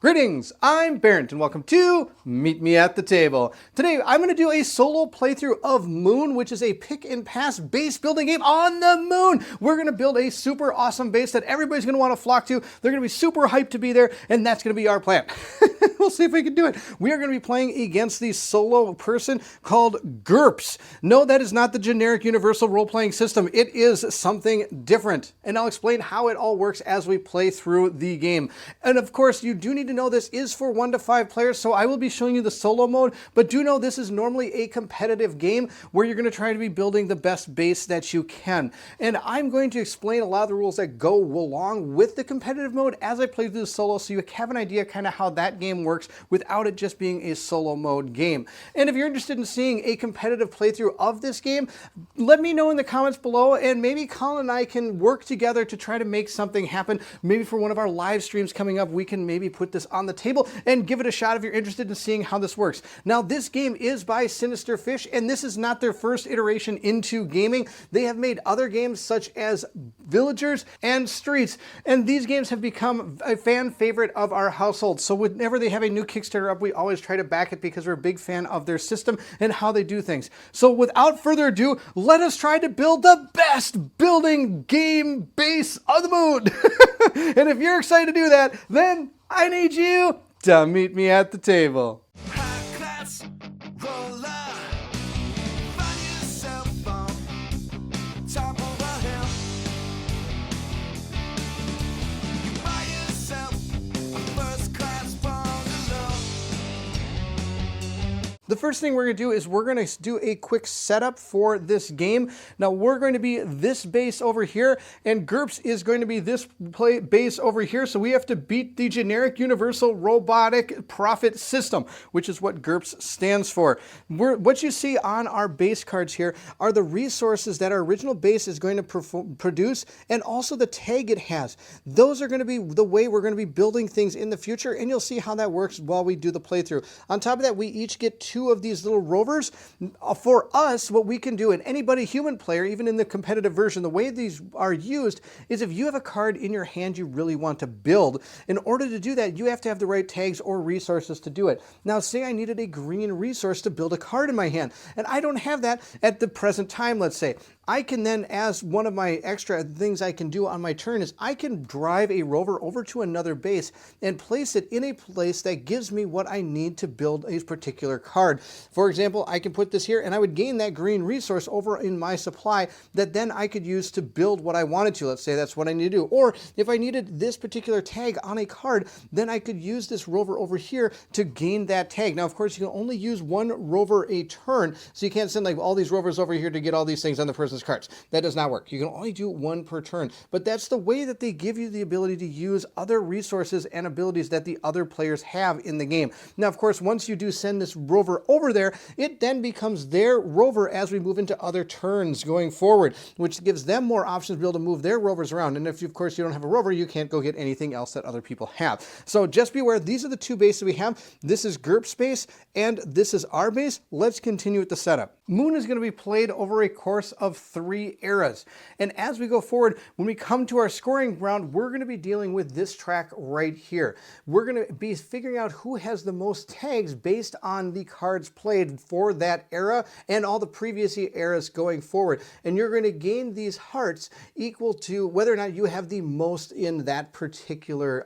Greetings, I'm Barrett and welcome to Meet Me at the Table. Today I'm going to do a solo playthrough of Moon, which is a pick and pass base building game on the moon. We're going to build a super awesome base that everybody's going to want to flock to. They're going to be super hyped to be there, and that's going to be our plan. We'll see if we can do it. We are going to be playing against the solo person called GURPS. No, that is not the generic universal role-playing system. It is something different, and I'll explain how it all works as we play through the game. And of course, you do need to know this is for 1 to 5 players, so I will be showing you the solo mode, but do know this is normally a competitive game where you're going to try to be building the best base that you can. And I'm going to explain a lot of the rules that go along with the competitive mode as I play through the solo, so you have an idea kind of how that game works without it just being a solo mode game. And if you're interested in seeing a competitive playthrough of this game, let me know in the comments below, and maybe Colin and I can work together to try to make something happen. Maybe for one of our live streams coming up, we can maybe put this on the table and give it a shot if you're interested in seeing how this works. Now, this game is by Sinister Fish, and this is not their first iteration into gaming. They have made other games such as Villagers and Streets, and these games have become a fan favorite of our household. So whenever they have a new Kickstarter up, we always try to back it because we're a big fan of their system and how they do things. So without further ado, let us try to build the best building game base on the moon. And if you're excited to do that, then I need you to meet me at the table. The first thing we're going to do is we're going to do a quick setup for this game. Now we're going to be this base over here, and GURPS is going to be this base over here. So we have to beat the generic universal robotic profit system, which is what GURPS stands for. What you see on our base cards here are the resources that our original base is going to produce, and also the tag it has. Those are going to be the way we're going to be building things in the future, and you'll see how that works while we do the playthrough. On top of that, we each get 2 of these little rovers. For us, what we can do, and anybody, human player, even in the competitive version, the way these are used is if you have a card in your hand you really want to build, in order to do that, you have to have the right tags or resources to do it. Now, say I needed a green resource to build a card in my hand, and I don't have that at the present time, let's say. I can then, as one of my extra things I can do on my turn, is I can drive a rover over to another base and place it in a place that gives me what I need to build a particular card. For example, I can put this here and I would gain that green resource over in my supply that then I could use to build what I wanted to. Let's say that's what I need to do. Or if I needed this particular tag on a card, then I could use this rover over here to gain that tag. Now, of course, you can only use 1 rover a turn, so you can't send like all these rovers over here to get all these things on the person's cards. That does not work. You can only do 1 per turn, but that's the way that they give you the ability to use other resources and abilities that the other players have in the game. Now, of course, once you do send this rover over there, it then becomes their rover as we move into other turns going forward, which gives them more options to be able to move their rovers around. And if, of course, you don't have a rover, you can't go get anything else that other people have. So just be aware, these are the 2 bases we have. This is GURPS base, and this is our base. Let's continue with the setup. Moon is going to be played over a course of 3 eras. And as we go forward, when we come to our scoring round, we're going to be dealing with this track right here. We're going to be figuring out who has the most tags based on the cards played for that era and all the previous eras going forward. And you're going to gain these hearts equal to whether or not you have the most in that particular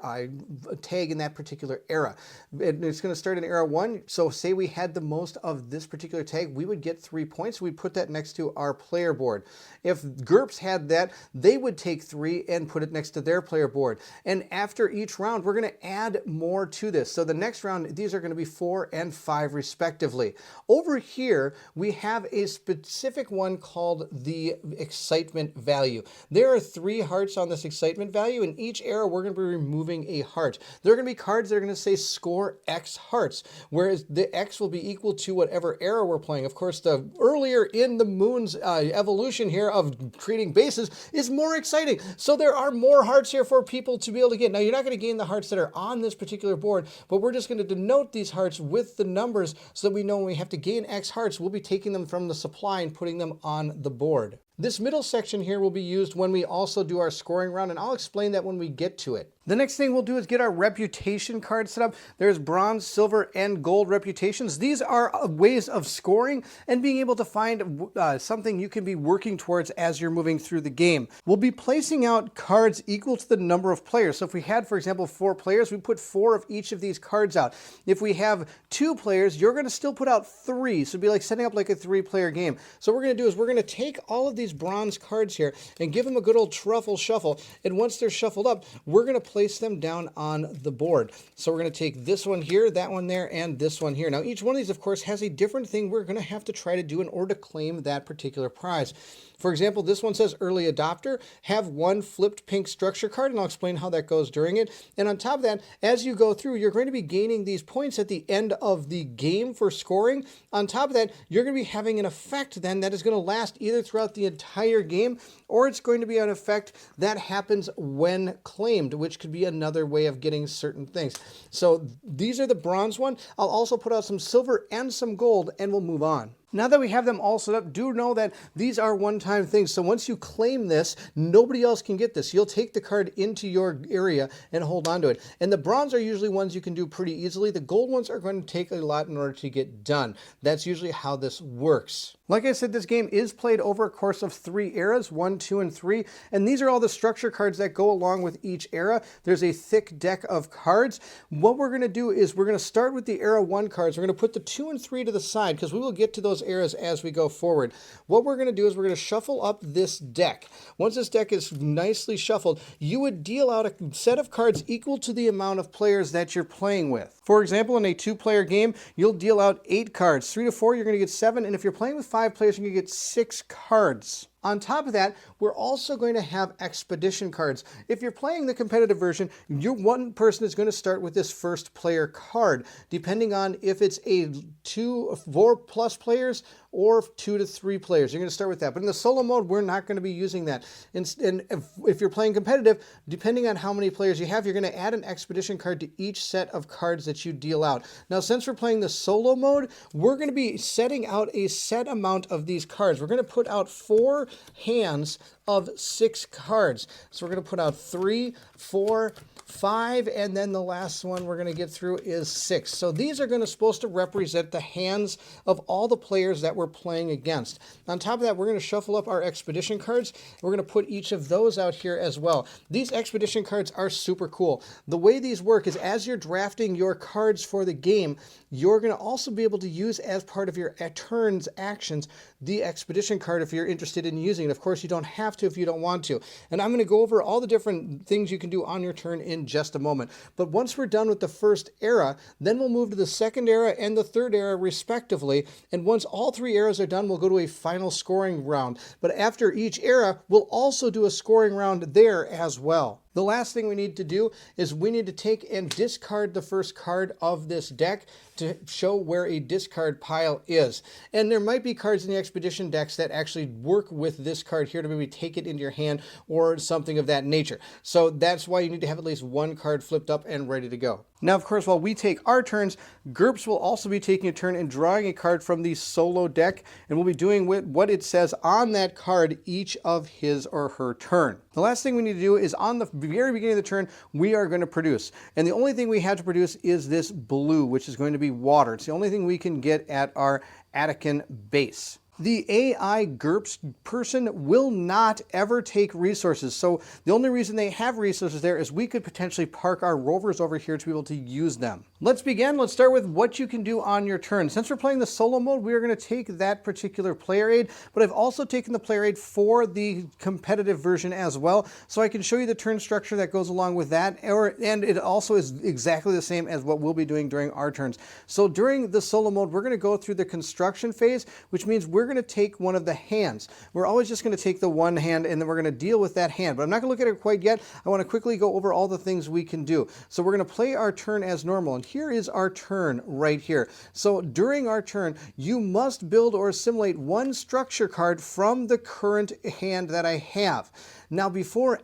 tag in that particular era. It's going to start in era 1. So say we had the most of this particular tag, we would get 3 points. We'd put that next to our player board. If GURPS had that, they would take 3 and put it next to their player board. And after each round, we're going to add more to this. So the next round, these are going to be 4 and 5 respectively. Over here, we have a specific one called the excitement value. There are 3 hearts on this excitement value. In each era, we're going to be removing a heart. There are going to be cards that are going to say score X hearts, whereas the X will be equal to whatever era we're playing. Of course, the earlier in the moon's evolution here of creating bases is more exciting. So there are more hearts here for people to be able to get. Now, you're not going to gain the hearts that are on this particular board, but we're just going to denote these hearts with the numbers so that we know when we have to gain X hearts, we'll be taking them from the supply and putting them on the board. This middle section here will be used when we also do our scoring round, and I'll explain that when we get to it. The next thing we'll do is get our reputation card set up. There's bronze, silver, and gold reputations. These are ways of scoring and being able to find something you can be working towards as you're moving through the game. We'll be placing out cards equal to the number of players. So if we had, for example, 4 players, we put 4 of each of these cards out. If we have 2 players, you're going to still put out 3. So it'd be like setting up like a 3-player game. So what we're going to do is we're going to take all of these bronze cards here and give them a good old truffle shuffle. And once they're shuffled up, we're going to place them down on the board. So we're going to take this one here, that one there, and this one here. Now, each one of these, of course, has a different thing we're going to have to try to do in order to claim that particular prize. For example, this one says early adopter, have 1 flipped pink structure card, and I'll explain how that goes during it. And on top of that, as you go through, you're going to be gaining these points at the end of the game for scoring. On top of that, you're going to be having an effect then that is going to last either throughout the entire game, or it's going to be an effect that happens when claimed, which could be another way of getting certain things. So these are the bronze one. I'll also put out some silver and some gold, and we'll move on. Now that we have them all set up, do know that these are one-time things. So once you claim this, nobody else can get this. You'll take the card into your area and hold on to it. And the bronze are usually ones you can do pretty easily. The gold ones are going to take a lot in order to get done. That's usually how this works. Like I said, this game is played over a course of 3 eras, 1, 2, and 3. And these are all the structure cards that go along with each era. There's a thick deck of cards. What we're going to do is we're going to start with the era 1 cards. We're going to put the 2 and 3 to the side because we will get to those eras as we go forward. What we're going to do is we're going to shuffle up this deck. Once this deck is nicely shuffled, you would deal out a set of cards equal to the amount of players that you're playing with. For example, in a 2-player game, you'll deal out 8 cards. 3 to 4, you're going to get 7, and if you're playing with 5 players, you're going to get 6 cards. On top of that, we're also going to have expedition cards. If you're playing the competitive version, one person is going to start with this first player card, depending on if it's a 2, 4 plus players or 2 to 3 players. You're going to start with that. But in the solo mode, we're not going to be using that. And if you're playing competitive, depending on how many players you have, you're going to add an expedition card to each set of cards that you deal out. Now, since we're playing the solo mode, we're going to be setting out a set amount of these cards. We're going to put out 4 hands of 6 cards. So we're going to put out 3, 4, 5, and then the last one we're going to get through is 6. So these are supposed to represent the hands of all the players that we're playing against. On top of that, we're going to shuffle up our expedition cards. We're going to put each of those out here as well. These expedition cards are super cool. The way these work is as you're drafting your cards for the game, you're going to also be able to use as part of your turn's actions the expedition card if you're interested in using it. Of course, you don't have to if you don't want to. And I'm going to go over all the different things you can do on your turn in just a moment. But once we're done with the first era, then we'll move to the second era and the third era respectively. And once all 3 eras are done, we'll go to a final scoring round. But after each era, we'll also do a scoring round there as well. The last thing we need to do is we need to take and discard the first card of this deck to show where a discard pile is. And there might be cards in the expedition decks that actually work with this card here to maybe take it into your hand or something of that nature. So that's why you need to have at least 1 card flipped up and ready to go. Now, of course, while we take our turns, GURPS will also be taking a turn and drawing a card from the solo deck, and we'll be doing what it says on that card each of his or her turn. The last thing we need to do is on the very beginning of the turn, we are going to produce. And the only thing we have to produce is this blue, which is going to be water. It's the only thing we can get at our Attican base. The AI GURPS person will not ever take resources. So the only reason they have resources there is we could potentially park our rovers over here to be able to use them. Let's begin. Let's start with what you can do on your turn. Since we're playing the solo mode, we are going to take that particular player aid, but I've also taken the player aid for the competitive version as well. So I can show you the turn structure that goes along with that. And it also is exactly the same as what we'll be doing during our turns. So during the solo mode, we're going to go through the construction phase, which means we're going to take one of the hands. We're always just going to take the one hand and then we're going to deal with that hand. But I'm not going to look at it quite yet. I want to quickly go over all the things we can do. So we're going to play our turn as normal. And here is our turn right here. So during our turn, you must build or assimilate 1 structure card from the current hand that I have. Now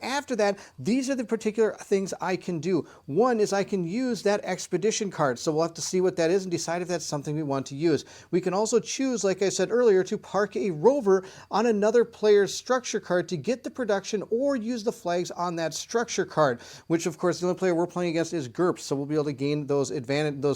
after that, these are the particular things I can do. One is I can use that expedition card. So we'll have to see what that is and decide if that's something we want to use. We can also choose, like I said earlier, to park a rover on another player's structure card to get the production or use the flags on that structure card, which of course the only player we're playing against is GURPS, so we'll be able to gain those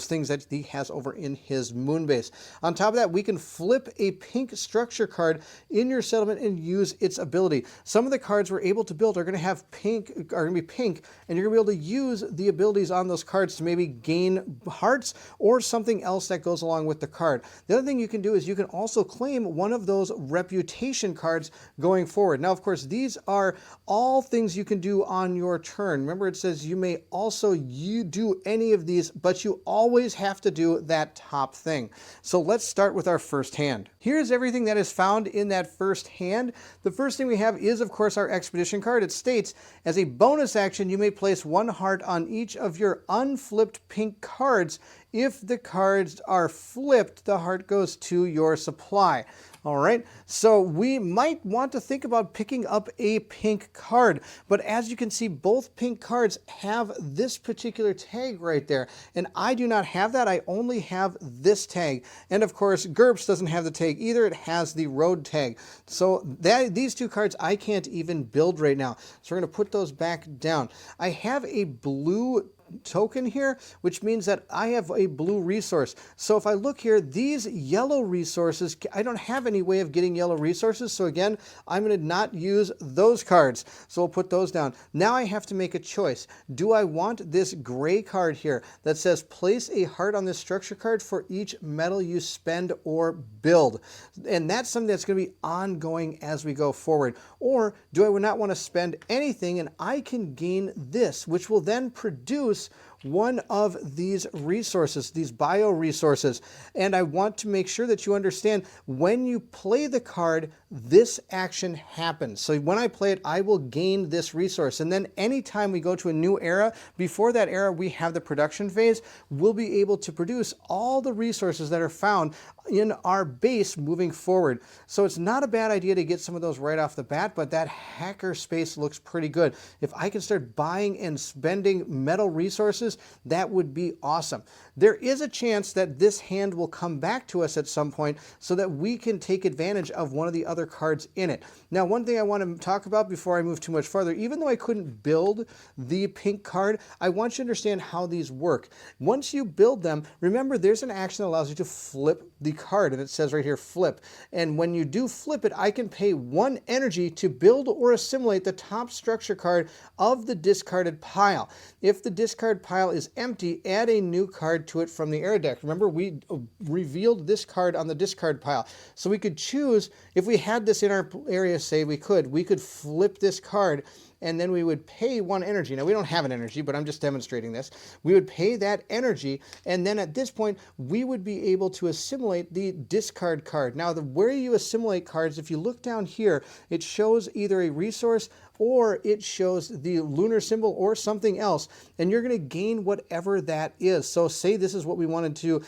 things that he has over in his moon base. On top of that, we can flip a pink structure card in your settlement and use its ability. Some of the cards we're able to build are going to have pink, are going to be pink, and you're going to be able to use the abilities on those cards to maybe gain hearts or something else that goes along with the card. The other thing you can do is you can also claim one of those reputation cards going forward. Now, of course, these are all things you can do on your turn. Remember, it says you may also do any of these, but you always have to do that top thing. So let's start with our first hand. Here's everything that is found in that first hand. The first thing we have is, of course, our expedition card. It states, as a bonus action, you may place one heart on each of your unflipped pink cards. If the cards are flipped, the heart goes to your supply. All right, so we might want to think about picking up a pink card, but as you can see, both pink cards have this particular tag right there, and I do not have that. I only have this tag, and of course, GURPS doesn't have the tag either. It has the road tag. So these two cards I can't even build right now, so we're going to put those back down. I have a blue token here, which means that I have a blue resource. So if I look here, these yellow resources, I don't have any way of getting yellow resources. So again, I'm going to not use those cards. So we'll put those down. Now I have to make a choice. Do I want this gray card here that says place a heart on this structure card for each metal you spend or build? And that's something that's going to be ongoing as we go forward. Or do I not want to spend anything and I can gain this, which will then produce one of these resources, these bio resources. And I want to make sure that you understand when you play the card, this action happens. So when I play it, I will gain this resource. And then anytime we go to a new era, before that era, we have the production phase, we'll be able to produce all the resources that are found in our base moving forward. So it's not a bad idea to get some of those right off the bat, but that hacker space looks pretty good. If I can start buying and spending metal resources, that would be awesome. There is a chance that this hand will come back to us at some point so that we can take advantage of one of the other cards in it. Now, one thing I want to talk about before I move too much farther, even though I couldn't build the pink card, I want you to understand how these work. Once you build them, remember there's an action that allows you to flip the card, and it says right here, flip. And when you do flip it, I can pay 1 energy to build or assimilate the top structure card of the discarded pile. If the discard pile is empty, add a new card to it from the area deck. Remember, we revealed this card on the discard pile. So we could choose, if we had this in our area, say we could flip this card, and then we would pay 1 energy. Now, we don't have an energy, but I'm just demonstrating this. We would pay that energy, and then at this point, we would be able to assimilate the discard card. Now, the way you assimilate cards, if you look down here, it shows either a resource or it shows the lunar symbol or something else, and you're going to gain whatever that is. So say this is what we wanted to,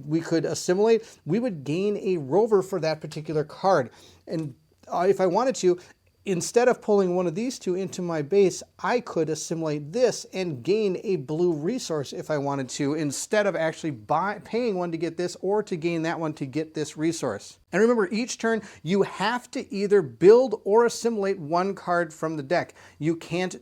we could assimilate, we would gain a rover for that particular card. And if I wanted to, instead of pulling one of these two into my base, I could assimilate this and gain a blue resource if I wanted to, instead of actually paying one to get this or to gain that one to get this resource. And remember, each turn you have to either build or assimilate 1 card from the deck. You can't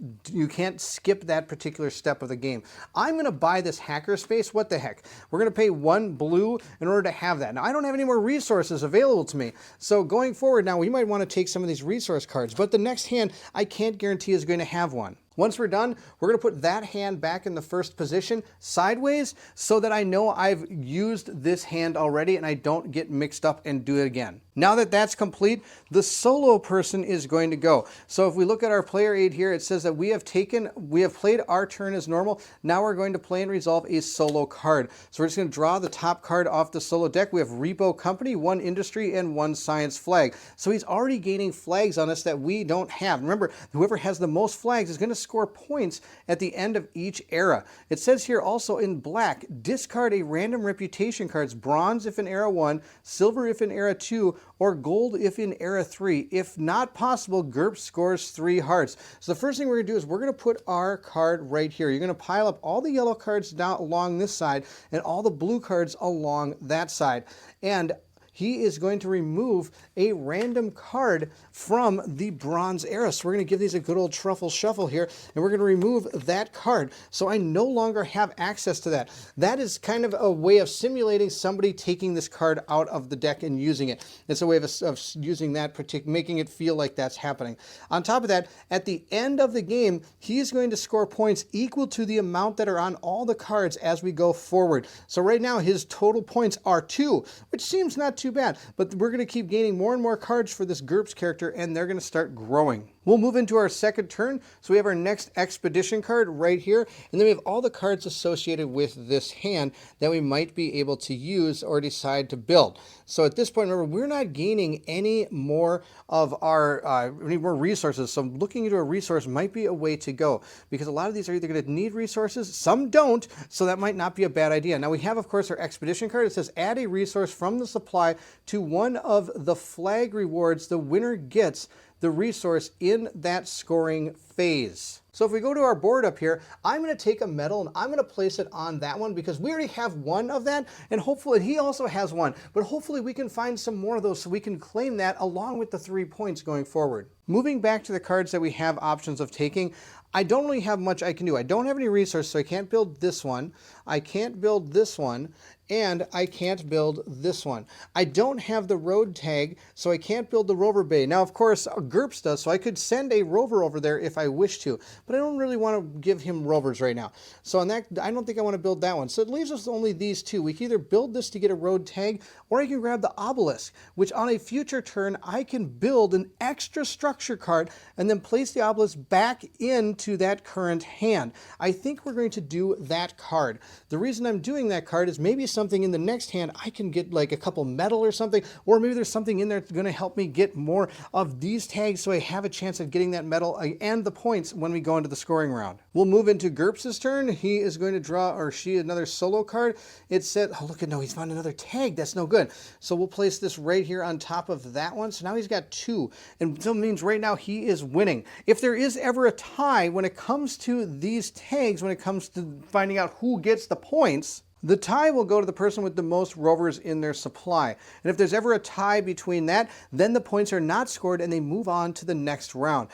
skip that particular step of the game. I'm going to buy this hacker space. What the heck? We're going to pay 1 blue in order to have that. Now, I don't have any more resources available to me. So going forward now, we might want to take some of these resource cards, but the next hand I can't guarantee is going to have one. Once we're done, we're going to put that hand back in the first position sideways so that I know I've used this hand already and I don't get mixed up and do it again. Now that that's complete, the solo person is going to go. So if we look at our player aid here, it says that we have played our turn as normal. Now we're going to play and resolve a solo card. So we're just going to draw the top card off the solo deck. We have Repo Company, 1 Industry, and 1 Science flag. So he's already gaining flags on us that we don't have. Remember, whoever has the most flags is going to score points at the end of each era. It says here also in black, discard a random reputation cards, bronze if in era 1, silver if in era 2, or gold if in era 3. If not possible, GURPS scores 3 hearts. So the first thing we're going to do is we're going to put our card right here. You're going to pile up all the yellow cards down along this side and all the blue cards along that side. And he is going to remove a random card from the bronze era. So we're going to give these a good old truffle shuffle here, and we're going to remove that card. So I no longer have access to that. That is kind of a way of simulating somebody taking this card out of the deck and using it. It's a way of using that particular, making it feel like that's happening. On top of that, at the end of the game, he is going to score points equal to the amount that are on all the cards as we go forward. So right now, his total points are 2, which seems not too bad, but we're going to keep gaining more and more cards for this GURPS character, and they're going to start growing. We'll move into our second turn. So we have our next expedition card right here, and then we have all the cards associated with this hand that we might be able to use or decide to build. So at this point, remember, we're not gaining any more of our any more resources. So looking into a resource might be a way to go, because a lot of these are either going to need resources, some don't, so that might not be a bad idea. Now we have, of course, our expedition card. It says add a resource from the supply to one of the flag rewards. The winner gets the resource in that scoring phase. So if we go to our board up here, I'm going to take a medal and I'm going to place it on that one, because we already have one of that, and hopefully he also has one, but hopefully we can find some more of those so we can claim that along with the 3 points going forward. Moving back to the cards that we have options of taking, I don't really have much I can do. I don't have any resources, so I can't build this one, I can't build this one, and I can't build this one. I don't have the road tag, so I can't build the rover bay. Now, of course, GURPS does, so I could send a rover over there if I wish to, but I don't really want to give him rovers right now. So on that, I don't think I want to build that one. So it leaves us only these two. We can either build this to get a road tag, or I can grab the obelisk, which on a future turn, I can build an extra structure card and then place the obelisk back into that current hand. I think we're going to do that card. The reason I'm doing that card is maybe something in the next hand I can get like a couple metal or something, or maybe there's something in there that's going to help me get more of these tags so I have a chance of getting that metal and the points when we go into the scoring round. We'll move into GURPS's turn. He is going to draw, or she, another solo card. It said, oh look, no, he's found another tag. That's no good. So we'll place this right here on top of that one. So now he's got 2, and so it means right now he is winning. If there is ever a tie when it comes to these tags, when it comes to finding out who gets the points, the tie will go to the person with the most rovers in their supply. And if there's ever a tie between that, then the points are not scored and they move on to the next round.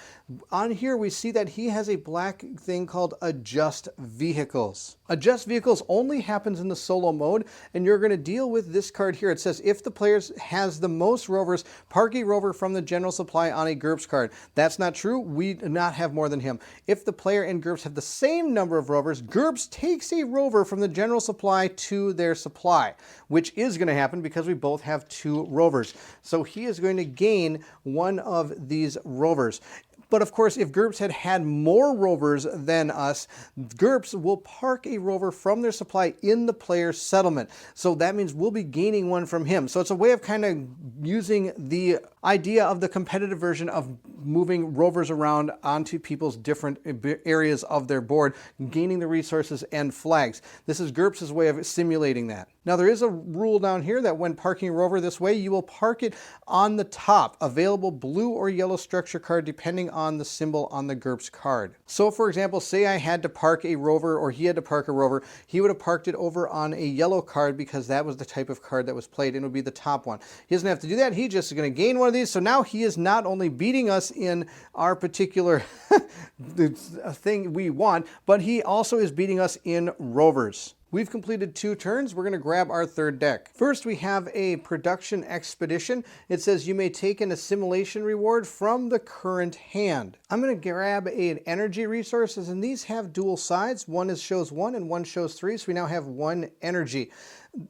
On here, we see that he has a black thing called Adjust Vehicles. Adjust Vehicles only happens in the solo mode, and you're going to deal with this card here. It says, if the player has the most rovers, park a rover from the general supply on a GURPS card. That's not true. We do not have more than him. If the player and GURPS have the same number of rovers, GURPS takes a rover from the general supply to their supply, which is going to happen because we both have 2 rovers. So he is going to gain one of these rovers. But of course, if GURPS had had more rovers than us, GURPS will park a rover from their supply in the player's settlement. So that means we'll be gaining one from him. So it's a way of kind of using the idea of the competitive version of moving rovers around onto people's different areas of their board, gaining the resources and flags. This is GURPS's way of simulating that. Now there is a rule down here that when parking a rover this way, you will park it on the top, available blue or yellow structure card depending on the symbol on the GURPS card. So for example, say I had to park a rover, or he had to park a rover, he would have parked it over on a yellow card because that was the type of card that was played, and it would be the top one. He doesn't have to do that. He just is going to gain one of these. So now he is not only beating us in our particular thing we want, but he also is beating us in rovers. We've completed 2 turns. We're going to grab our third deck. First, we have a production expedition. It says you may take an assimilation reward from the current hand. I'm going to grab an energy resources, and these have dual sides. One shows 1 and one shows 3, so we now have 1 energy,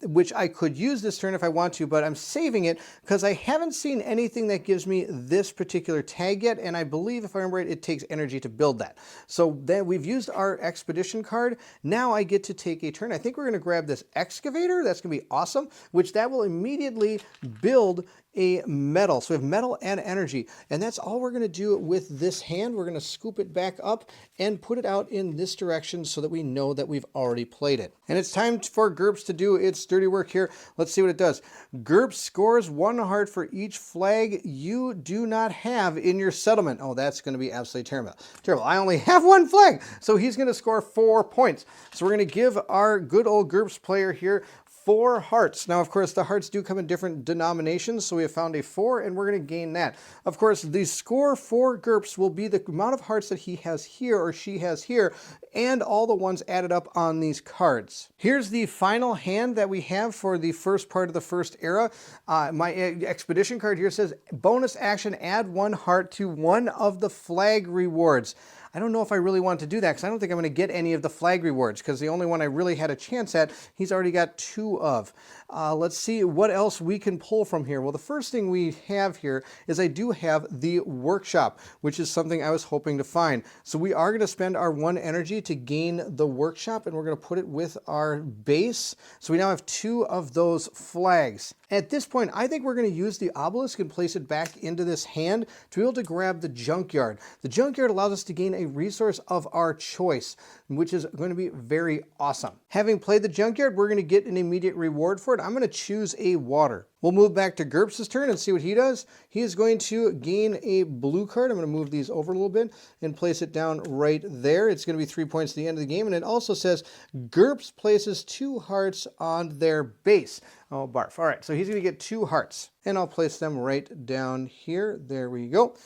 which I could use this turn if I want to, but I'm saving it because I haven't seen anything that gives me this particular tag yet, and I believe, if I remember right, it takes energy to build that. So then we've used our expedition card. Now I get to take a turn. I think we're going to grab this excavator. That's going to be awesome, which that will immediately build a metal. So we have metal and energy, and that's all we're going to do with this hand. We're going to scoop it back up and put it out in this direction so that we know that we've already played it. And it's time for GURPS to do its dirty work here. Let's see what it does. GURPS scores 1 heart for each flag you do not have in your settlement. Oh, that's going to be absolutely terrible. Terrible. I only have 1 flag, so he's going to score 4 points. So we're going to give our good old GURPS player here 4 hearts. Now, of course, the hearts do come in different denominations, so we have found a 4, and we're going to gain that. Of course, the score for GURPS will be the amount of hearts that he has here or she has here, and all the ones added up on these cards. Here's the final hand that we have for the first part of the first era. My expedition card here says, bonus action, add 1 heart to one of the flag rewards. I don't know if I really want to do that because I don't think I'm going to get any of the flag rewards because the only one I really had a chance at, he's already got 2 of. Let's see what else we can pull from here. Well, the first thing we have here is I do have the workshop, which is something I was hoping to find. So we are going to spend our 1 energy to gain the workshop, and we're going to put it with our base. So we now have 2 of those flags. At this point, I think we're going to use the obelisk and place it back into this hand to be able to grab the junkyard. The junkyard allows us to gain a resource of our choice, which is going to be very awesome. Having played the junkyard, we're going to get an immediate reward for it. I'm going to choose a water. We'll move back to GURPS' turn and see what he does. He is going to gain a blue card. I'm going to move these over a little bit and place it down right there. It's going to be 3 points at the end of the game. And it also says GURPS places 2 hearts on their base. Oh, barf. All right, so he's going to get 2 hearts. And I'll place them right down here. There we go.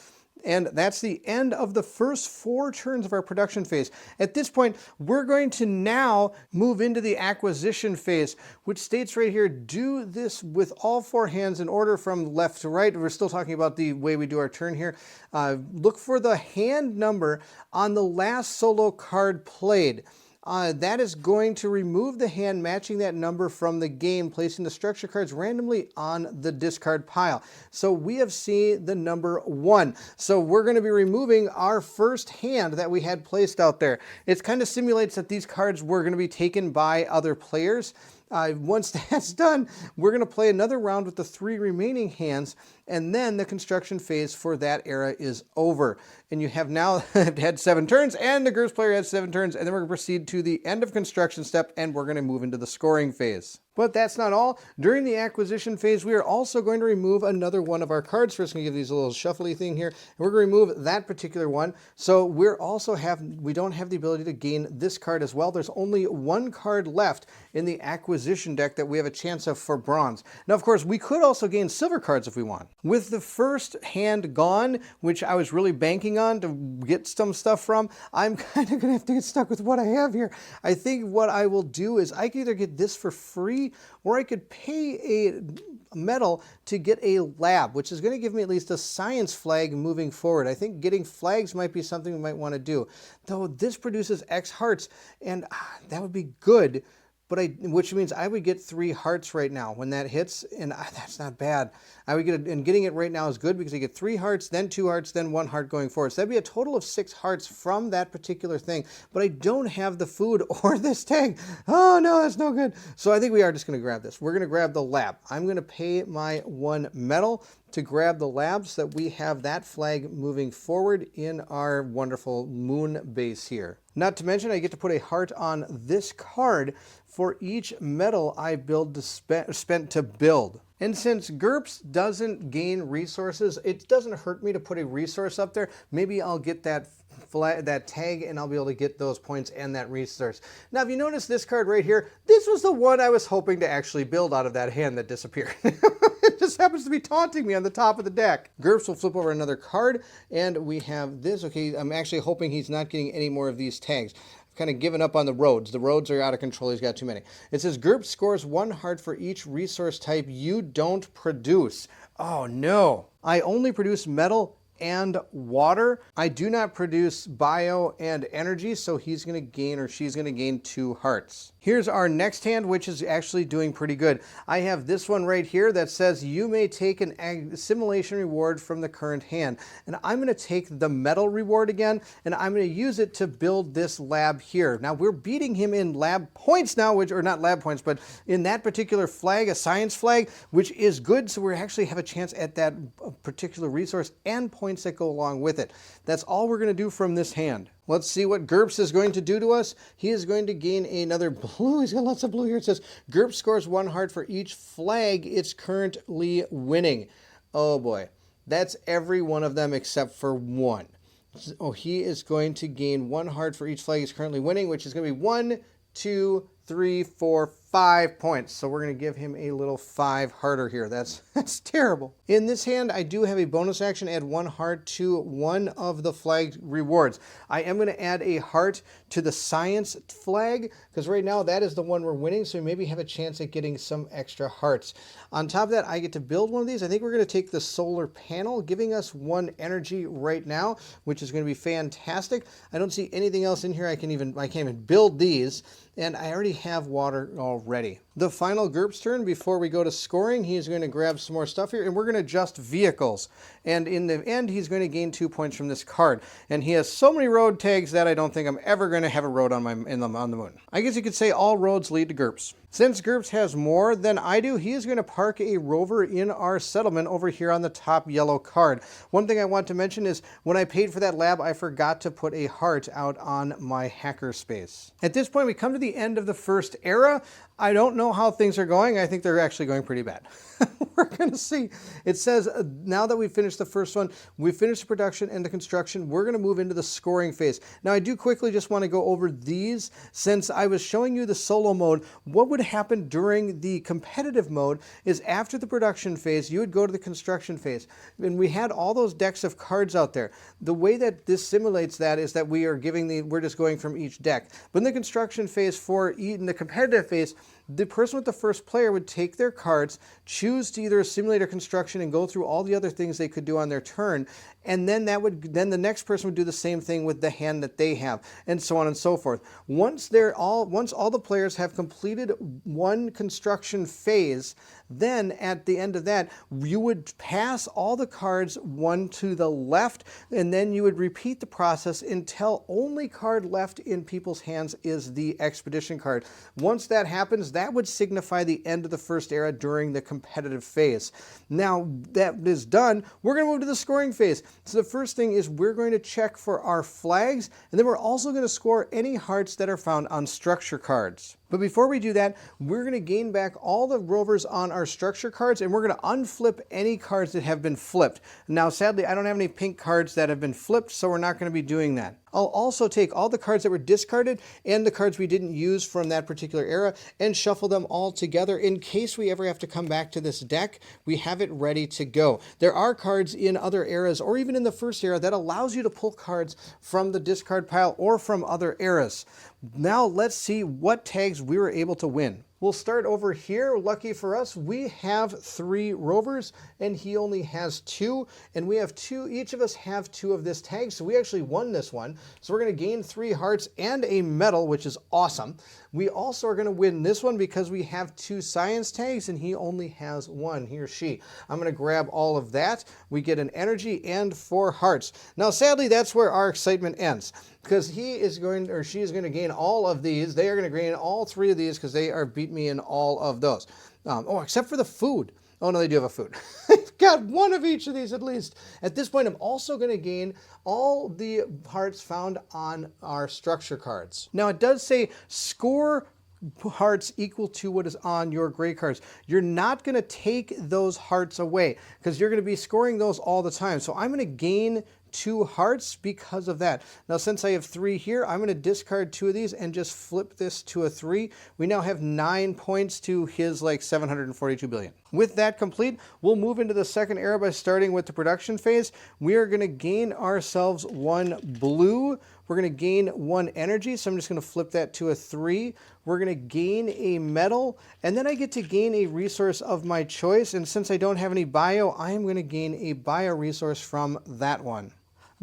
And that's the end of the first 4 turns of our production phase. At this point, we're going to now move into the acquisition phase, which states right here, do this with all 4 hands in order from left to right. We're still talking about the way we do our turn here. Look for the hand number on the last solo card played. That is going to remove the hand matching that number from the game, placing the structure cards randomly on the discard pile. So we have seen the number 1. So we're going to be removing our first hand that we had placed out there. It kind of simulates that these cards were going to be taken by other players. Once that's done, we're going to play another round with the 3 remaining hands, and then the construction phase for that era is over. And you have now had 7 turns, and the GURPS player has 7 turns, and then we're going to proceed to the end of construction step, and we're going to move into the scoring phase. But that's not all. During the acquisition phase, we are also going to remove another one of our cards. First, I'm going to give these a little shuffly thing here, and we're going to remove that particular one. So we don't have the ability to gain this card as well. There's only 1 card left in the acquisition deck that we have a chance of for bronze. Now, of course, we could also gain silver cards if we want. With the first hand gone, which I was really banking on to get some stuff from, I'm kind of going to have to get stuck with what I have here. I think what I will do is I can either get this for free, or I could pay a medal to get a lab, which is going to give me at least a science flag moving forward. I think getting flags might be something we might want to do. Though this produces X hearts, and that would be good, but which means I would get 3 hearts right now when that hits, and that's not bad. I would get and getting it right now is good because I get 3 hearts, then 2 hearts, then 1 heart going forward. So that'd be a total of 6 hearts from that particular thing, but I don't have the food or this tag. Oh no, that's no good. So I think we are just going to grab this. We're going to grab the lab. I'm going to pay my 1 medal to grab the lab so that we have that flag moving forward in our wonderful moon base here. Not to mention, I get to put a heart on this card for each medal I spent to build. And since GURPS doesn't gain resources, it doesn't hurt me to put a resource up there. Maybe I'll get that tag and I'll be able to get those points and that resource. Now, if you notice this card right here, this was the one I was hoping to actually build out of that hand that disappeared. It just happens to be taunting me on the top of the deck. GURPS will flip over another card, and we have this. Okay, I'm actually hoping he's not getting any more of these tags. Kind of given up on the roads. The roads are out of control. He's got too many. It says GURPS scores 1 heart for each resource type you don't produce. Oh no. I only produce metal and water. I do not produce bio and energy, so he's going to gain, or she's going to gain, 2 hearts. Here's our next hand, which is actually doing pretty good. I have this one right here that says you may take an assimilation reward from the current hand. And I'm going to take the metal reward again, and I'm going to use it to build this lab here. Now we're beating him in lab points now, which are not lab points, but in that particular flag, a science flag, which is good. So we actually have a chance at that particular resource and points that go along with it. That's all we're going to do from this hand. Let's see what GURPS is going to do to us. He is going to gain another blue. He's got lots of blue here. It says GURPS scores 1 heart for each flag it's currently winning. Oh boy, that's every one of them except for one. Oh, he is going to gain 1 heart for each flag he's currently winning, which is going to be 1, 2, 3, 4, 5 points. So we're going to give him a little 5 hearter here. That's terrible. In this hand, I do have a bonus action, add 1 heart to one of the flag rewards. I am going to add a heart to the science flag because right now that is the one we're winning. So we maybe have a chance at getting some extra hearts. On top of that, I get to build one of these. I think we're going to take the solar panel, giving us 1 energy right now, which is going to be fantastic. I don't see anything else in here. I can't even build these. And I already have water already. The final GURPS turn before we go to scoring, he's going to grab some more stuff here, and we're going to adjust vehicles. And in the end, he's going to gain 2 points from this card. And he has so many road tags that I don't think I'm ever going to have a road on the moon. I guess you could say all roads lead to GURPS. Since GURPS has more than I do, he is going to park a rover in our settlement over here on the top yellow card. One thing I want to mention is when I paid for that lab, I forgot to put a heart out on my hacker space. At this point, we come to the end of the first era. I don't know how things are going. I think they're actually going pretty bad. We're going to see. It says now that we've finished the first one, we finished the production and the construction, we're going to move into the scoring phase. Now I do quickly just want to go over these. Since I was showing you the solo mode, what would happen during the competitive mode is after the production phase, you would go to the construction phase. And we had all those decks of cards out there. The way that this simulates that is that we're just going from each deck. But in the construction phase in the competitive phase, the person with the first player would take their cards, choose to either simulate or construction and go through all the other things they could do on their turn, and then the next person would do the same thing with the hand that they have, and so on and so forth. Once all the players have completed one construction phase, then at the end of that, you would pass all the cards one to the left, and then you would repeat the process until only card left in people's hands is the expedition card. Once that happens, that would signify the end of the first era during the competitive phase. Now that is done, we're going to move to the scoring phase. So the first thing is we're going to check for our flags, and then we're also going to score any hearts that are found on structure cards. But before we do that, we're going to gain back all the rovers on our structure cards, and we're going to unflip any cards that have been flipped. Now, sadly, I don't have any pink cards that have been flipped, so we're not going to be doing that. I'll also take all the cards that were discarded and the cards we didn't use from that particular era and shuffle them all together in case we ever have to come back to this deck. We have it ready to go. There are cards in other eras or even in the first era that allows you to pull cards from the discard pile or from other eras. Now let's see what tags we were able to win. We'll start over here. Lucky for us, we have 3 rovers and he only has 2, and we have 2, each of us have 2 of this tag, so we actually won this one. So we're going to gain 3 hearts and a medal, which is awesome. We also are going to win this one because we have 2 science tags and he only has 1, he or she. I'm going to grab all of that. We get an energy and 4 hearts. Now sadly, that's where our excitement ends, because he is going, or she is going to gain all of these. They are going to gain all 3 of these because they are beat me in all of those. Except for the food. Oh no, they do have a food. I've got 1 of each of these at least. At this point, I'm also going to gain all the hearts found on our structure cards. Now it does say score hearts equal to what is on your gray cards. You're not going to take those hearts away because you're going to be scoring those all the time. So I'm going to gain 2 hearts because of that. Now since I have 3 here, I'm going to discard 2 of these and just flip this to a 3. We now have 9 points to his 742 billion. With that complete, we'll move into the second era by starting with the production phase. We are going to gain ourselves 1 blue. We're going to gain 1 energy, so I'm just going to flip that to a 3. We're going to gain a metal, and then I get to gain a resource of my choice. And since I don't have any bio, I am going to gain a bio resource from that one.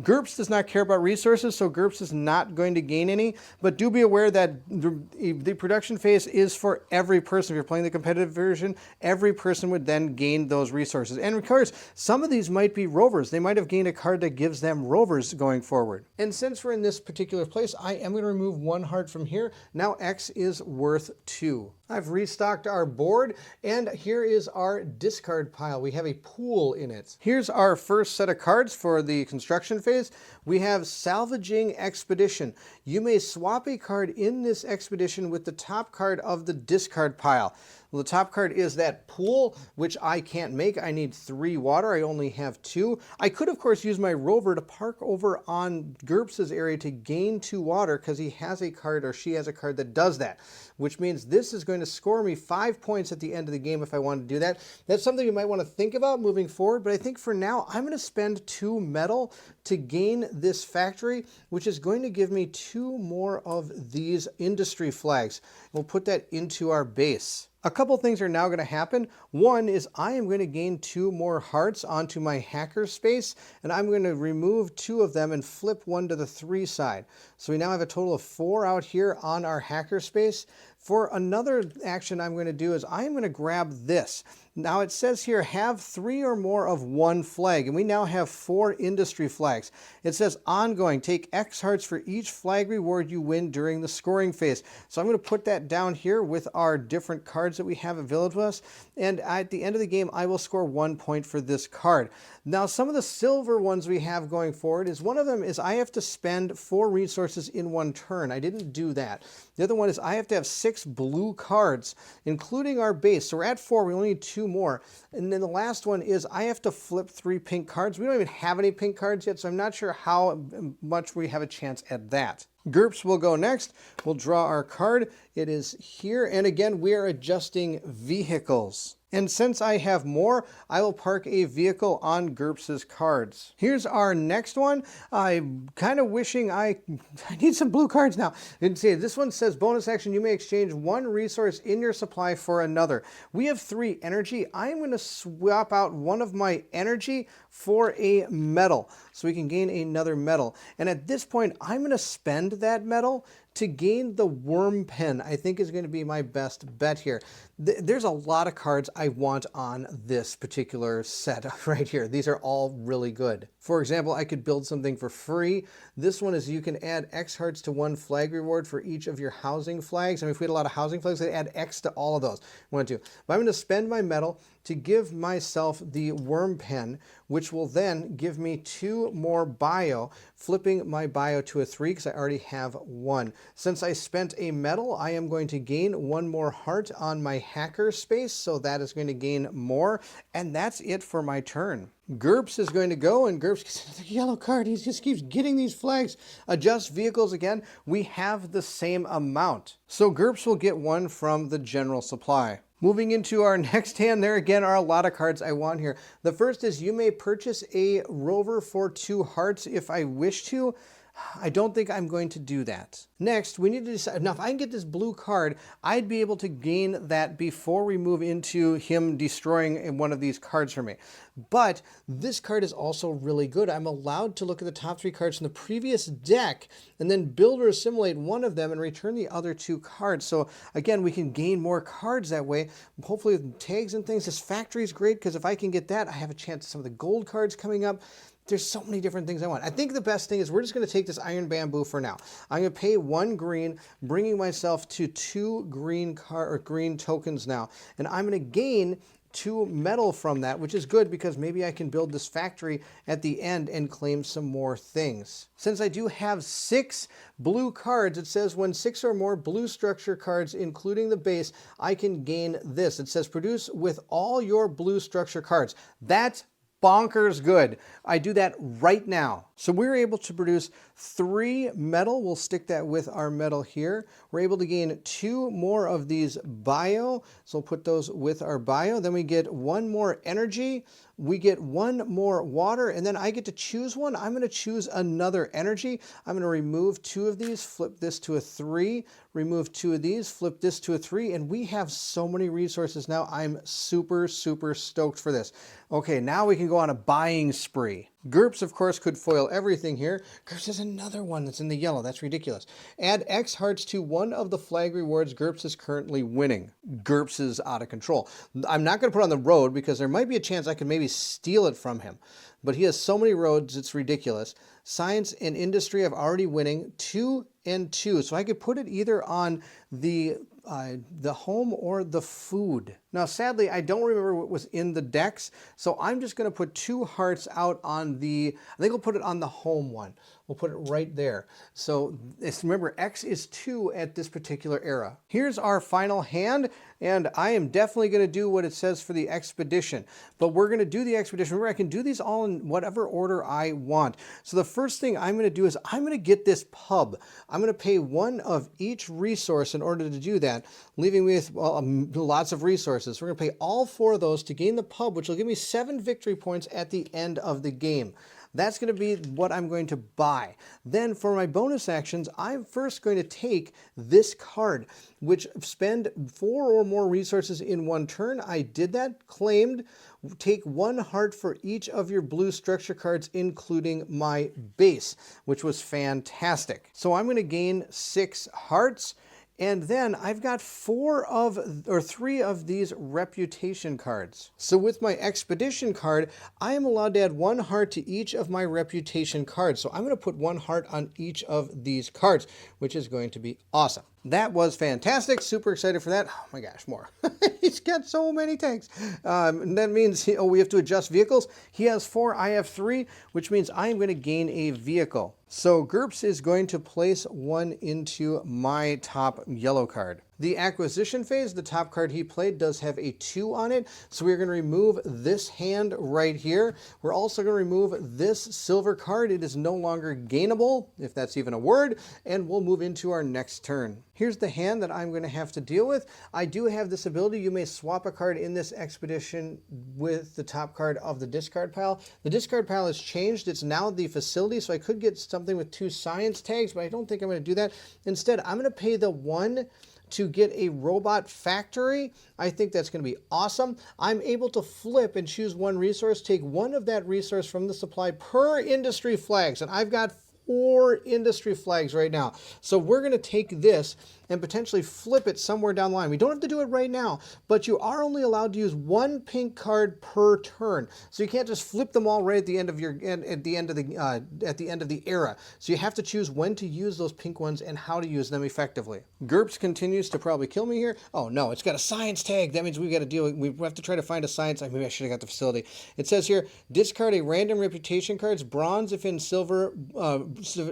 GURPS does not care about resources, so GURPS is not going to gain any, but do be aware that the production phase is for every person. If you're playing the competitive version, every person would then gain those resources. And of course, some of these might be rovers. They might have gained a card that gives them rovers going forward. And since we're in this particular place, I am going to remove 1 heart from here. Now X is worth 2. I've restocked our board, and here is our discard pile. We have a pool in it. Here's our first set of cards for the construction phase. We have Salvaging Expedition. You may swap a card in this expedition with the top card of the discard pile. Well, the top card is that pool, which I can't make. I need 3 water. I only have 2. I could, of course, use my rover to park over on GURPS's area to gain 2 water because he has a card, or she has a card that does that, which means this is going to score me 5 points at the end of the game if I want to do that. That's something you might want to think about moving forward, but I think for now I'm going to spend 2 metal to gain this factory, which is going to give me 2 more of these industry flags. We'll put that into our base. A couple things are now going to happen. One is I am going to gain 2 more hearts onto my hacker space, and I'm going to remove 2 of them and flip 1 to the 3 side. So we now have a total of 4 out here on our hacker space. For another action I'm going to do is I'm going to grab this. Now it says here, have 3 or more of 1 flag, and we now have 4 industry flags. It says ongoing, take X hearts for each flag reward you win during the scoring phase. So I'm going to put that down here with our different cards that we have available to us, and at the end of the game I will score 1 point for this card. Now some of the silver ones we have going forward is, one of them is I have to spend 4 resources in 1 turn. I didn't do that. The other one is I have to have 6 blue cards, including our base. So we're at 4, we only need 2 more. And then the last one is I have to flip 3 pink cards. We don't even have any pink cards yet, so I'm not sure how much we have a chance at that. GURPS will go next. We'll draw our card. It is here, and again we are adjusting vehicles. And since I have more, I will park a vehicle on GURPS's cards. Here's our next one. I'm kind of wishing I need some blue cards now. You can see this one says bonus action, you may exchange 1 resource in your supply for another. We have 3 energy. I'm going to swap out 1 of my energy for a metal so we can gain another metal. And at this point, I'm going to spend that metal to gain the worm pen. I think is going to be my best bet here. There's a lot of cards I want on this particular set right here. These are all really good. For example, I could build something for free. This one is you can add X hearts to 1 flag reward for each of your housing flags. I mean, if we had a lot of housing flags, I'd add X to all of those. 1, 2. But I'm going to spend my metal to give myself the worm pen, which will then give me 2 more bio, flipping my bio to a 3 because I already have 1. Since I spent a metal, I am going to gain 1 more heart on my hacker space, so that is going to gain more, and that's it for my turn. GURPS is going to go, and GURPS gets another yellow card. He just keeps getting these flags. Adjust vehicles again. We have the same amount. So GURPS will get 1 from the general supply. Moving into our next hand, there again are a lot of cards I want here. The first is you may purchase a rover for 2 hearts if I wish to. I don't think I'm going to do that. Next, we need to decide, now if I can get this blue card, I'd be able to gain that before we move into him destroying 1 of these cards for me. But this card is also really good. I'm allowed to look at the top 3 cards from the previous deck and then build or assimilate 1 of them and return the other 2 cards. So again, we can gain more cards that way. Hopefully with tags and things. This factory is great because if I can get that, I have a chance at some of the gold cards coming up. There's so many different things I want. I think the best thing is we're just going to take this iron bamboo for now. I'm going to pay 1 green, bringing myself to 2 green tokens now. And I'm going to gain 2 metal from that, which is good because maybe I can build this factory at the end and claim some more things. Since I do have 6 blue cards, it says when 6 or more blue structure cards, including the base, I can gain this. It says produce with all your blue structure cards. That's bonkers good. I do that right now. So we're able to produce 3 metal. We'll stick that with our metal here. We're able to gain 2 more of these bio. So we'll put those with our bio. Then we get 1 more energy. We get 1 more water, and then I get to choose one. I'm going to choose another energy. I'm going to remove 2 of these, flip this to a 3, remove 2 of these, flip this to a 3, and we have so many resources now. I'm super, super stoked for this. Okay, now we can go go on a buying spree. GURPS, of course, could foil everything here. GURPS is another one that's in the yellow. That's ridiculous. Add X hearts to one of the flag rewards GURPS is currently winning. GURPS is out of control. I'm not going to put on the road because there might be a chance I could maybe steal it from him. But he has so many roads, it's ridiculous. Science and industry have already winning 2 and 2. So I could put it either on the home or the food. Now, sadly, I don't remember what was in the decks, so I'm just going to put 2 hearts out on the, I think we'll put it on the home one. We'll put it right there. So remember, X is 2 at this particular era. Here's our final hand, and I am definitely going to do what it says for the expedition. But we're going to do the expedition. Remember, I can do these all in whatever order I want. So the first thing I'm going to do is I'm going to get this pub. I'm going to pay 1 of each resource in order to do that, leaving me with lots of resources. We're going to pay all 4 of those to gain the pub, which will give me 7 victory points at the end of the game. That's going to be what I'm going to buy. Then for my bonus actions, I'm first going to take this card, which spend 4 or more resources in 1 turn. I did that, claimed. Take 1 heart for each of your blue structure cards, including my base, which was fantastic. So I'm going to gain 6 hearts. And then I've got 3 of these reputation cards. So with my expedition card, I am allowed to add 1 heart to each of my reputation cards. So I'm going to put 1 heart on each of these cards, which is going to be awesome. That was fantastic. Super excited for that. Oh my gosh, more. He's got so many tanks. And that means, we have to adjust vehicles. He has 4, I have 3, which means I am going to gain a vehicle. So GURPS is going to place 1 into my top yellow card. The acquisition phase, the top card he played, does have a 2 on it. So we're going to remove this hand right here. We're also going to remove this silver card. It is no longer gainable, if that's even a word, and we'll move into our next turn. Here's the hand that I'm going to have to deal with. I do have this ability. You may swap a card in this expedition with the top card of the discard pile. The discard pile has changed. It's now the facility, so I could get something with 2 science tags, but I don't think I'm going to do that. Instead, I'm going to pay the 1 to get a robot factory. I think that's going to be awesome. I'm able to flip and choose 1 resource, take 1 of that resource from the supply per industry flags, and I've got 4 industry flags right now. So we're going to take this and potentially flip it somewhere down the line. We don't have to do it right now, but you are only allowed to use 1 pink card per turn. So you can't just flip them all right at the end of the era. So you have to choose when to use those pink ones and how to use them effectively. GURPS continues to probably kill me here. Oh no, it's got a science tag. That means we have to try to find a science. Maybe I should have got the facility. It says here, discard a random reputation cards, bronze if in silver,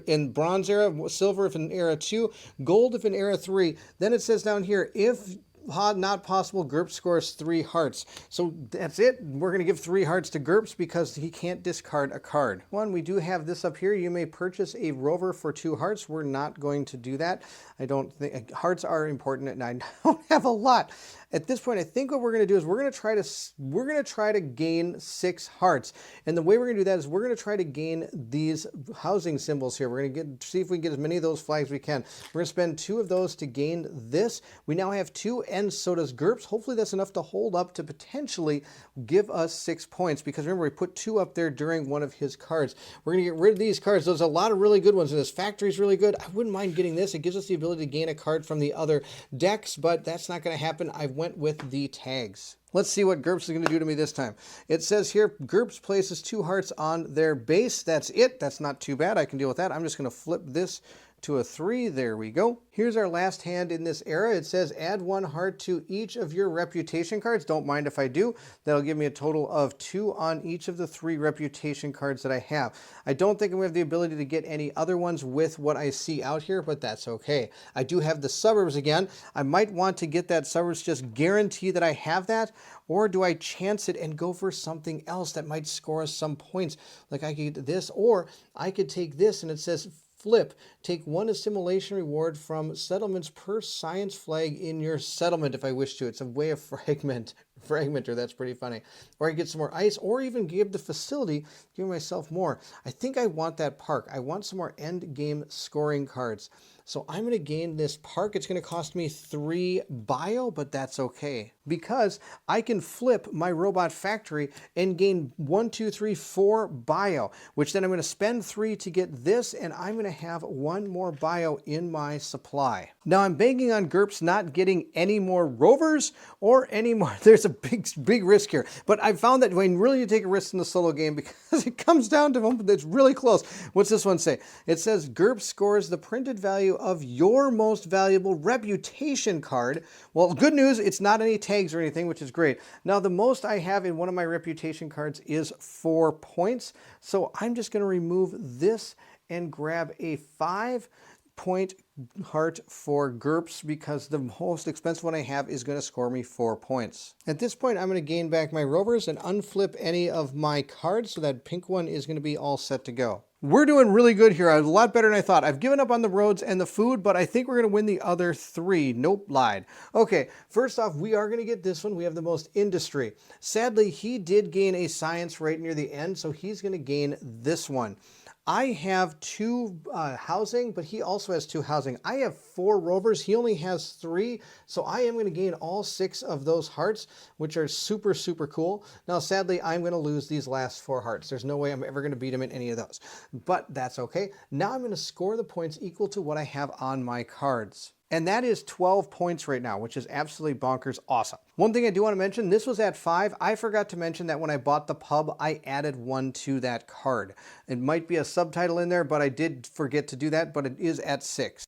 in bronze era, silver if in era 2, gold if in era 3. Then it says down here, if not possible, GURPS scores 3 hearts. So that's it. We're going to give 3 hearts to GURPS because he can't discard a card. We do have this up here. You may purchase a rover for 2 hearts. We're not going to do that. I don't think hearts are important, and I don't have a lot. At this point, I think what we're going to do is we're going to try to gain 6 hearts. And the way we're going to do that is we're going to try to gain these housing symbols here. We're going to see if we can get as many of those flags as we can. We're going to spend 2 of those to gain this. We now have 2, and so does GURPS. Hopefully that's enough to hold up to potentially give us 6 points, because remember, we put 2 up there during one of his cards. We're going to get rid of these cards. There's a lot of really good ones, and this factory is really good. I wouldn't mind getting this. It gives us the ability to gain a card from the other decks, but that's not going to happen. I went with the tags. Let's see what GURPS is going to do to me this time. It says here, GURPS places 2 hearts on their base. That's it. That's not too bad. I can deal with that. I'm just going to flip this to a 3. There we go. Here's our last hand in this era. It says add 1 heart to each of your reputation cards. Don't mind if I do. That'll give me a total of 2 on each of the 3 reputation cards that I have. I don't think I'm going to have the ability to get any other ones with what I see out here, but that's okay. I do have the suburbs again. I might want to get that suburbs, just guarantee that I have that, or do I chance it and go for something else that might score us some points? Like I could get this, or I could take this and it says flip, take 1 assimilation reward from settlements per science flag in your settlement if I wish to. It's a way of fragmenter. That's pretty funny. Or I get some more ice, or even give the facility, give myself more. I think I want that park. I want some more end game scoring cards. So I'm going to gain this park. It's going to cost me 3 bio, but that's okay because I can flip my robot factory and gain 1, 2, 3, 4 bio, which then I'm going to spend 3 to get this, and I'm going to have 1 more bio in my supply. Now I'm banking on GURPS not getting any more rovers or any more. There's a big risk here, but I found that when really you take a risk in the solo game because it comes down to them, it's really close. What's this one say? It says GURPS scores the printed value of your most valuable reputation card. Well, good news, it's not any tags or anything, which is great. Now, the most I have in one of my reputation cards is 4 points. So I'm just going to remove this and grab a 5-point heart for GURPS because the most expensive one I have is going to score me 4 points. At this point, I'm going to gain back my rovers and unflip any of my cards, so that pink one is going to be all set to go. We're doing really good here. A lot better than I thought. I've given up on the roads and the food, but I think we're going to win the other 3. Nope, lied. Okay, first off, we are going to get this one. We have the most industry. Sadly, he did gain a science right near the end, so he's going to gain this one. I have 2 housing, but he also has 2 housing. I have 4 rovers. He only has 3, so I am going to gain all 6 of those hearts, which are super, super cool. Now, sadly, I'm going to lose these last 4 hearts. There's no way I'm ever going to beat him in any of those, but that's okay. Now I'm going to score the points equal to what I have on my cards. And that is 12 points right now, which is absolutely bonkers awesome. One thing I do want to mention, this was at 5. I forgot to mention that when I bought the pub, I added 1 to that card. It might be a subtitle in there, but I did forget to do that, but it is at 6.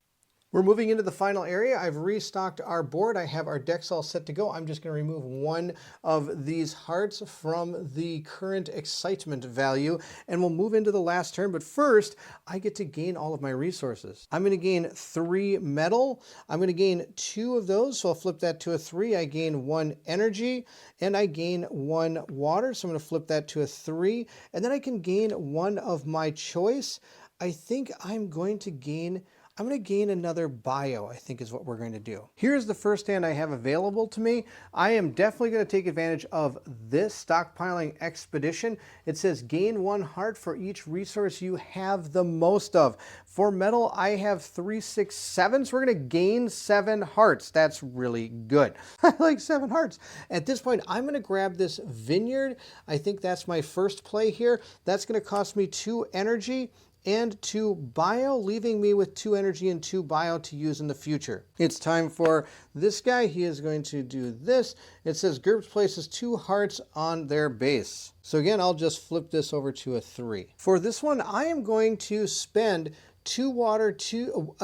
We're moving into the final area. I've restocked our board. I have our decks all set to go. I'm just going to remove 1 of these hearts from the current excitement value, and we'll move into the last turn. But first, I get to gain all of my resources. I'm going to gain 3 metal. I'm going to gain 2 of those, so I'll flip that to a 3. I gain 1 energy, and I gain 1 water, so I'm going to flip that to a 3. And then I can gain 1 of my choice. I think I'm going to gain another bio, I think is what we're going to do. Here's the first hand I have available to me. I am definitely going to take advantage of this stockpiling expedition. It says gain 1 heart for each resource you have the most of. For metal, I have 3, 6, 7, so we're going to gain 7 hearts. That's really good. I like 7 hearts. At this point, I'm going to grab this vineyard. I think that's my first play here. That's going to cost me 2 energy and 2 bio, leaving me with 2 energy and 2 bio to use in the future. It's time for this guy. He is going to do this. It says GURPS places 2 hearts on their base. So again, I'll just flip this over to a 3. For this one, I am going to spend 2 water, 2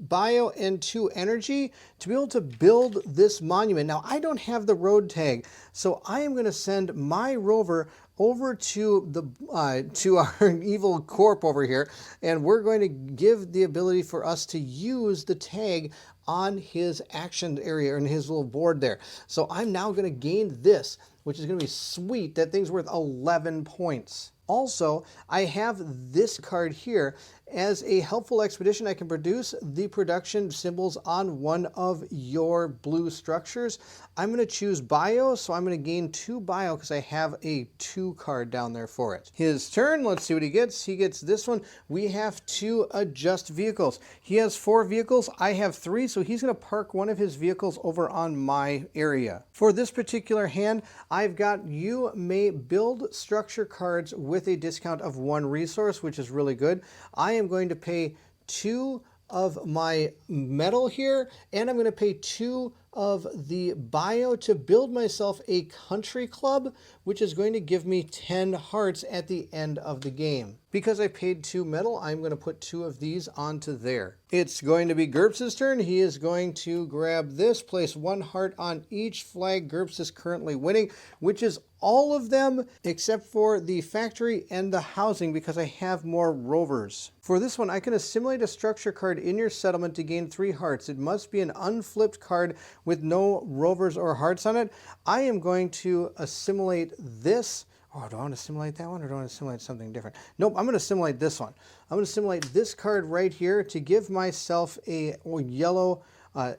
bio, and 2 energy to be able to build this monument. Now, I don't have the road tag, so I am going to send my rover over to our evil corp over here, and we're going to give the ability for us to use the tag on his action area, in his little board there. So I'm now going to gain this, which is going to be sweet. That thing's worth 11 points. Also, I have this card here. As a helpful expedition, I can produce the production symbols on one of your blue structures. I'm going to choose bio, so I'm going to gain 2 bio because I have a 2 card down there for it. His turn, let's see what he gets. He gets this one. We have to adjust vehicles. He has 4 vehicles. I have 3, so he's going to park one of his vehicles over on my area. For this particular hand, I've got you may build structure cards with a discount of 1 resource, which is really good. I am going to pay 2 of my metal here, and I'm going to pay 2 of the bio to build myself a country club, which is going to give me 10 hearts at the end of the game. Because I paid 2 metal, I'm going to put 2 of these onto there. It's going to be GURPS' turn. He is going to grab this, place 1 heart on each flag GURPS is currently winning, which is all of them except for the factory and the housing, because I have more rovers. For this one, I can assimilate a structure card in your settlement to gain 3 hearts. It must be an unflipped card with no rovers or hearts on it. I am going to assimilate this. Oh, do I want to simulate that one, or do I want to simulate something different? Nope, I'm going to simulate this one. I'm going to simulate this card right here to give myself a yellow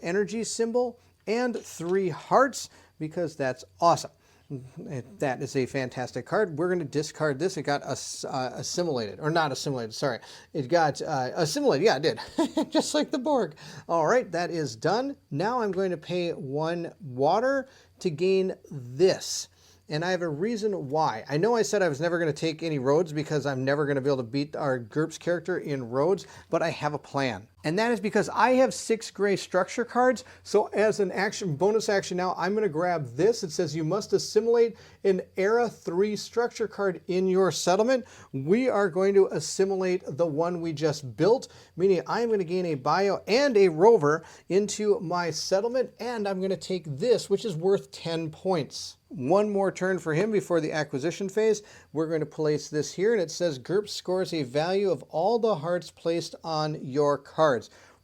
energy symbol and 3 hearts, because that's awesome. That is a fantastic card. We're going to discard this. It got assimilated, or not assimilated, sorry. It got assimilated. Yeah, it did. Just like the Borg. All right, that is done. Now I'm going to pay 1 water to gain this. And I have a reason why. I know I said I was never going to take any roads because I'm never going to be able to beat our GURPS character in roads, but I have a plan. And that is because I have 6 gray structure cards. So as an action, bonus action now, I'm going to grab this. It says you must assimilate an Era 3 structure card in your settlement. We are going to assimilate the one we just built, meaning I'm going to gain a bio and a rover into my settlement, and I'm going to take this, which is worth 10 points. One more turn for him before the acquisition phase. We're going to place this here, and it says GURPS scores a value of all the hearts placed on your cards.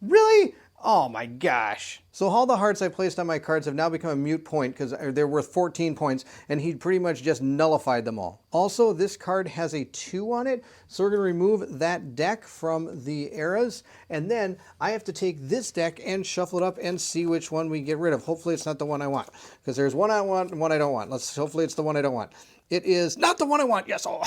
Really? Oh my gosh. So all the hearts I placed on my cards have now become a moot point because they're worth 14 points, and he pretty much just nullified them all. Also, this card has a 2 on it, so we're going to remove that deck from the eras, and then I have to take this deck and shuffle it up and see which one we get rid of. Hopefully it's not the one I want, because there's one I want and one I don't want. Hopefully it's the one I don't want. It is not the one I want. Yes. Oh,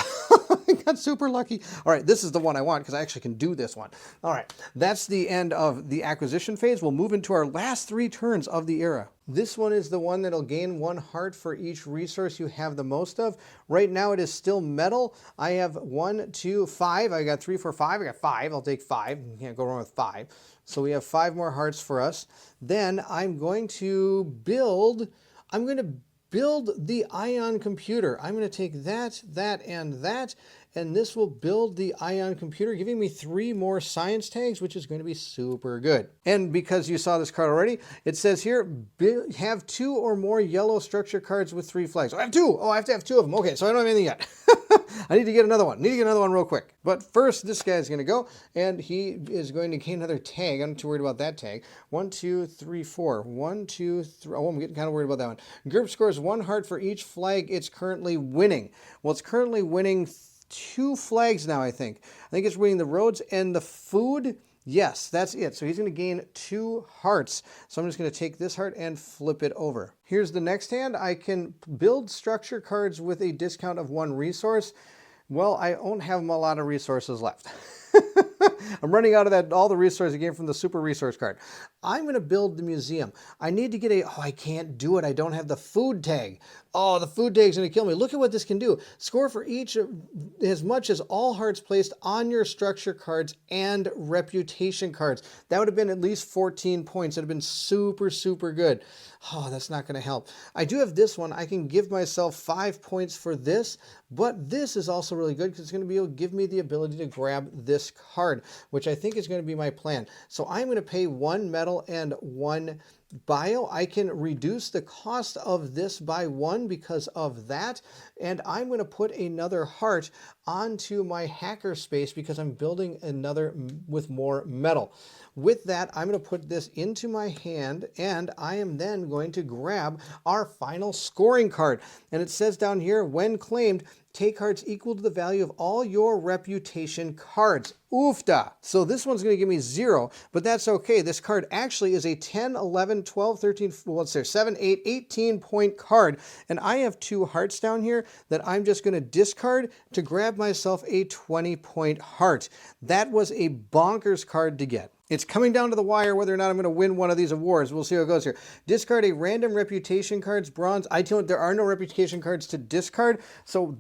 I got super lucky. All right, this is the one I want because I actually can do this one. All right, that's the end of the acquisition phase. We'll move into our last 3 turns of the era. This one is the one that'll gain 1 heart for each resource you have the most of. Right now it is still metal. I have 1, 2, 5. I got 3, 4, 5. I got 5. I'll take 5. You can't go wrong with 5. So we have 5 more hearts for us. Then I'm going to build the ion computer. I'm going to take that, and this will build the ion computer, giving me 3 more science tags, which is going to be super good. And because you saw this card already, it says here, have 2 or more yellow structure cards with 3 flags. Oh, I have 2. Oh, I have to have 2 of them. Okay, so I don't have anything yet. I need to get another one. Real quick. But first, this guy's going to go, and he is going to gain another tag. I'm not too worried about that tag. 1, 2, 3, 4. 1, 2, 3. Oh, I'm getting kind of worried about that one. GURPS scores 1 heart for each flag it's currently winning. Well, it's currently winning 2 flags now, I think. I think it's winning the roads and the food. Yes, that's it. So he's going to gain 2 hearts. So I'm just going to take this heart and flip it over. Here's the next hand. I can build structure cards with a discount of 1 resource. Well, I don't have a lot of resources left. I'm running out of all the resources I gained from the super resource card. I'm going to build the museum. I need to get I can't do it. I don't have the food tag. Oh, the food tag's going to kill me. Look at what this can do. Score for each as much as all hearts placed on your structure cards and reputation cards. That would have been at least 14 points. It would have been super, super good. Oh, that's not going to help. I do have this one. I can give myself 5 points for this, but this is also really good because it's going to be able to give me the ability to grab this card, which I think is going to be my plan. So I'm going to pay 1 metal and 1 bio. I can reduce the cost of this by 1 because of that, and I'm going to put another heart onto my hacker space because I'm building another with more metal. With that, I'm going to put this into my hand, and I am then going to grab our final scoring card. And it says down here, when claimed, take cards equal to the value of all your reputation cards. Oofda. So this one's going to give me 0, but that's okay. This card actually is a 10, 11, 12, 13, what's there, 7, 8, 18 point card. And I have 2 hearts down here that I'm just going to discard to grab myself a 20 point heart. That was a bonkers card to get. It's coming down to the wire whether or not I'm going to win one of these awards. We'll see how it goes here. Discard a random reputation cards, bronze. There are no reputation cards to discard, so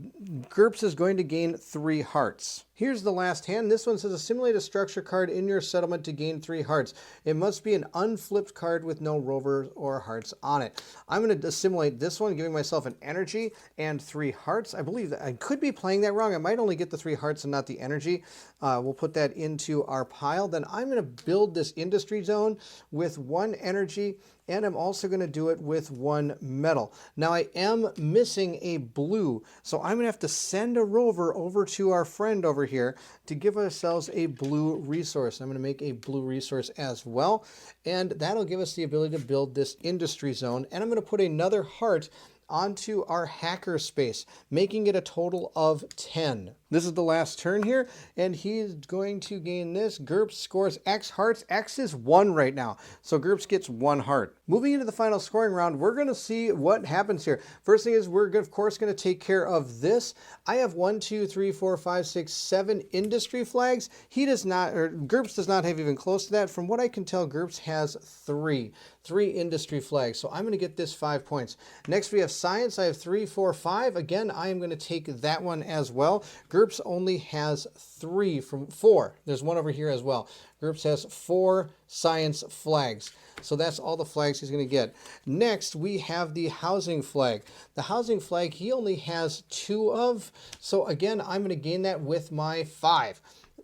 GURPS is going to gain 3 hearts. Here's the last hand. This one says assimilate a structure card in your settlement to gain 3 hearts. It must be an unflipped card with no rovers or hearts on it. I'm going to assimilate this one, giving myself an energy and 3 hearts. I believe that I could be playing that wrong. I might only get the 3 hearts and not the energy. We'll put that into our pile. Then I'm going to build this industry zone with 1 energy, and I'm also going to do it with 1 metal. Now I am missing a blue, so I'm going to have to send a rover over to our friend over here to give ourselves a blue resource. I'm going to make a blue resource as well, and that'll give us the ability to build this industry zone. And I'm going to put another heart onto our hacker space, making it a total of 10. This is the last turn here, and he's going to gain this. GURPS scores X hearts. X is 1 right now, so GURPS gets 1 heart. Moving into the final scoring round, we're going to see what happens here. First thing is we're, of course, going to take care of this. I have 1, 2, 3, 4, 5, 6, 7 industry flags. He does not, or GURPS does not have even close to that. From what I can tell, GURPS has 3 industry flags. So I'm going to get this 5 points. Next, we have science. I have 3, 4, 5. Again, I am going to take that one as well. GURPS only has 3 from 4. There's one over here as well. GURPS has 4 science flags. So that's all the flags he's going to get. Next, we have the housing flag. The housing flag, he only has 2 of. So again, I'm going to gain that with my 5.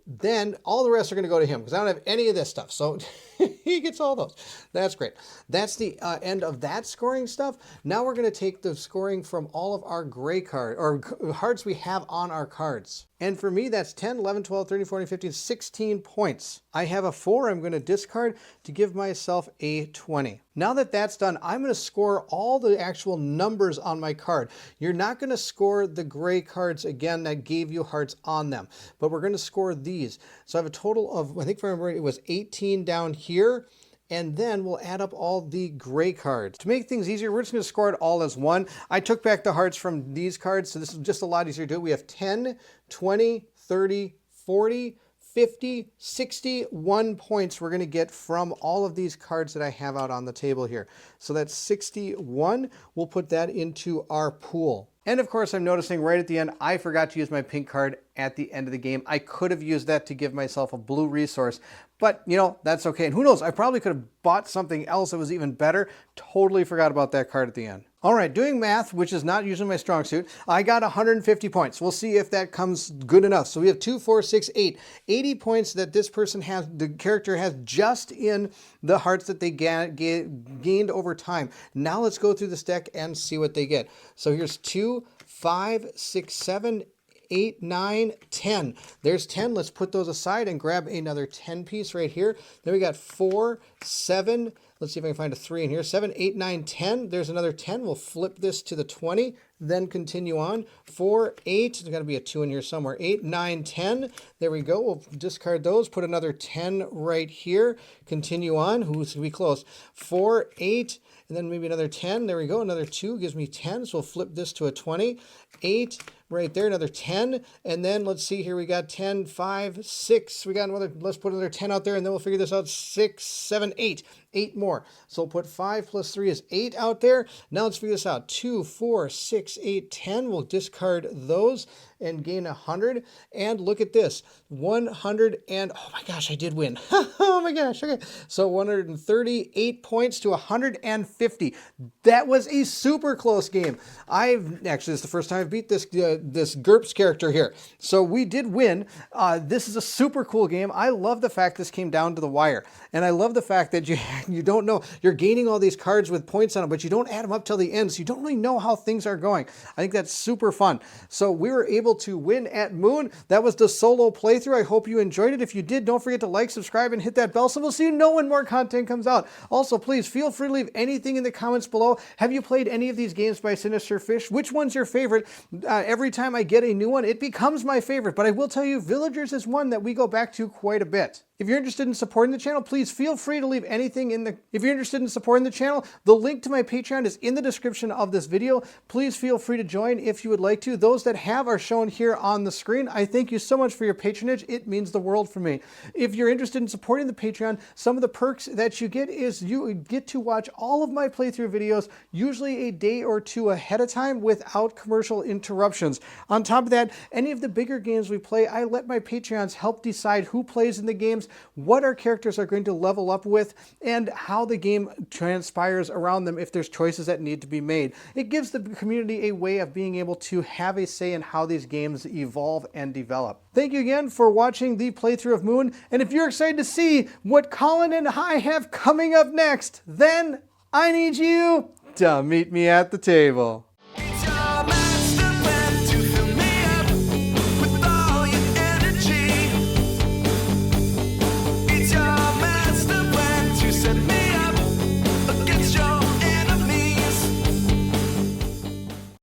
Then all the rest are going to go to him because I don't have any of this stuff. So he gets all those. That's great. That's the end of that scoring stuff. Now we're going to take the scoring from all of our gray card or hearts we have on our cards. And for me, that's 10, 11, 12, 13, 14, 15, 16 points. I have a 4 I'm going to discard to give myself a 20. Now that that's done, I'm going to score all the actual numbers on my card. You're not going to score the gray cards again that gave you hearts on them, but we're going to score these. So I have a total of, I think if I remember, it was 18 down here. And then we'll add up all the gray cards. To make things easier, we're just going to score it all as 1. I took back the hearts from these cards, so this is just a lot easier to do. We have 10, 20, 30, 40, 50, 61 points we're going to get from all of these cards that I have out on the table here. So that's 61. We'll put that into our pool. And of course, I'm noticing right at the end, I forgot to use my pink card at the end of the game. I could have used that to give myself a blue resource, but you know, that's okay. And who knows, I probably could have bought something else that was even better. Totally forgot about that card at the end. All right, doing math, which is not usually my strong suit, I got 150 points. We'll see if that comes good enough. So we have 2, 4, 6, 8. 80 points that this person has, the character has just in the hearts that they gained over time. Now let's go through this deck and see what they get. So here's 2, 5, 6, 7, 8, 9, 10. There's 10. Let's put those aside and grab another 10 piece right here. Then we got 4, 7. Let's see if I can find a 3 in here. 7, 8, 9, 10. There's another 10. We'll flip this to the 20. Then continue on. 4, 8. There's got to be a 2 in here somewhere. 8, 9, 10. There we go. We'll discard those. Put another 10 right here. Continue on. Who's going to be close? 4, 8. And then maybe another 10. There we go. Another 2 gives me 10. So we'll flip this to a 20. 8 right there. Another 10. And then let's see here. We got 10, 5, 6. We got another. Let's put another 10 out there and then we'll figure this out. 6, 7, 8. 8 more. So we'll put 5 plus 3 is 8 out there. Now let's figure this out. 2, 4, 6, 8, 10. We'll discard those and gain 100. And look at this. 100 and, oh my gosh, I did win. Oh my gosh. Okay. So 138 points to 150. That was a super close game. Actually, this is the first time I've beat this GURPS character here. So we did win. This is a super cool game. I love the fact this came down to the wire. And I love the fact that you don't know, you're gaining all these cards with points on them, but you don't add them up till the end. So you don't really know how things are going. I think that's super fun. So we were able to win at Moon. That was the solo playthrough. I hope you enjoyed it. If you did, don't forget to like, subscribe, and hit that bell so we'll see you know when more content comes out. Also, please feel free to leave anything in the comments below. Have you played any of these games by Sinister Fish? Which one's your favorite? Every time I get a new one, it becomes my favorite. But I will tell you, Villagers is one that we go back to quite a bit. If you're interested in supporting the channel, please feel free to leave anything in the... If you're interested in supporting the channel, the link to my Patreon is in the description of this video. Please feel free to join if you would like to. Those that have are shown here on the screen. I thank you so much for your patronage. It means the world for me. If you're interested in supporting the Patreon, some of the perks that you get is you get to watch all of my playthrough videos, usually a day or two ahead of time without commercial interruptions. On top of that, any of the bigger games we play, I let my Patreons help decide who plays in the games, what our characters are going to level up with, and how the game transpires around them if there's choices that need to be made. It gives the community a way of being able to have a say in how these games evolve and develop. Thank you again for watching the playthrough of Moon, and if you're excited to see what Colin and I have coming up next, then I need you to meet me at the table.